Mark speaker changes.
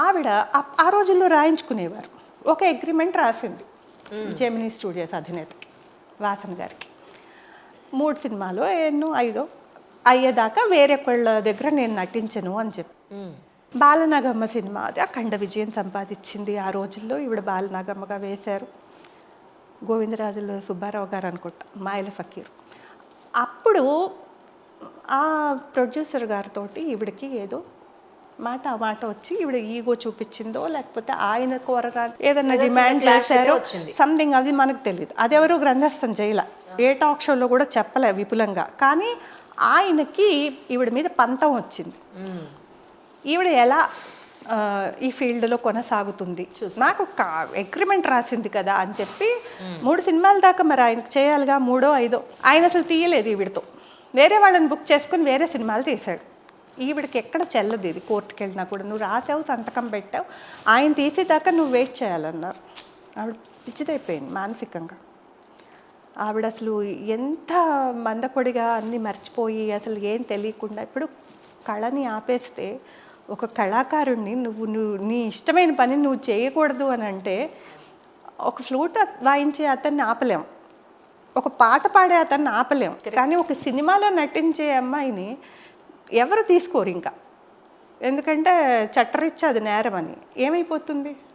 Speaker 1: ఆవిడ ఆ రోజుల్లో రాయించుకునేవారు. ఒక అగ్రిమెంట్ రాసింది జెమినీ స్టూడియోస్ అధినేతకి వాసన్ గారికి. 3 సినిమాలు ఎన్నో 5 అయ్యేదాకా వేరొకళ్ళ దగ్గర నేను నటించను అని చెప్పి. బాలనాగమ్మ సినిమా అది అఖండ విజయం సంపాదించింది ఆ రోజుల్లో. ఈవిడ బాలనాగమ్మగా వేశారు. గోవిందరాజులు సుబ్బారావు గారు అనుకుంటా, మాయల ఫకీర్. అప్పుడు ఆ ప్రొడ్యూసర్ గారితో ఈవిడకి ఏదో మాట వచ్చి ఈవిడ ఈగో చూపించిందో లేకపోతే ఆయన కోరగా ఏదైనా డిమాండ్ చేశారో సంథింగ్, అది మనకు తెలియదు. అదెవరో గ్రంథస్థం చేయలే, ఏ టాక్ షోలో కూడా చెప్పలే విపులంగా. కానీ ఆయనకి ఈవిడ మీద పంతం వచ్చింది. ఈవిడ ఎలా ఈ ఫీల్డ్లో కొనసాగుతుంది, నాకు ఒక అగ్రిమెంట్ రాసింది కదా అని చెప్పి 3 సినిమాల దాకా మరి ఆయనకు చేయాలిగా, 3ో 5ో ఆయన అసలు తీయలేదు ఈవిడతో. వేరే వాళ్ళని బుక్ చేసుకుని వేరే సినిమాలు తీశాడు. ఈవిడికి ఎక్కడ చెల్లదు ఇది. కోర్టుకి వెళ్ళినా కూడా నువ్వు రాసావు, సంతకం పెట్టావు, ఆయన తీసేదాకా నువ్వు వెయిట్ చేయాలన్నారు. ఆవిడ పిచ్చిదైపోయింది మానసికంగా. ఆవిడ అసలు ఎంత మందకొడిగా అన్నీ మర్చిపోయి అసలు ఏం తెలియకుండా, ఇప్పుడు కళని ఆపేస్తే ఒక కళాకారుణ్ణి నువ్వు నీ ఇష్టమైన పని నువ్వు చేయకూడదు అని అంటే, ఒక ఫ్లూట్ వాయించే అతన్ని ఆపలేం, ఒక పాట పాడే అతన్ని ఆపలేం. కానీ ఒక సినిమాలో నటించే అమ్మాయిని ఎవరు తీసుకోరు ఇంకా, ఎందుకంటే చట్టరీత్యా అది నేరం అని. ఏమైపోతుంది?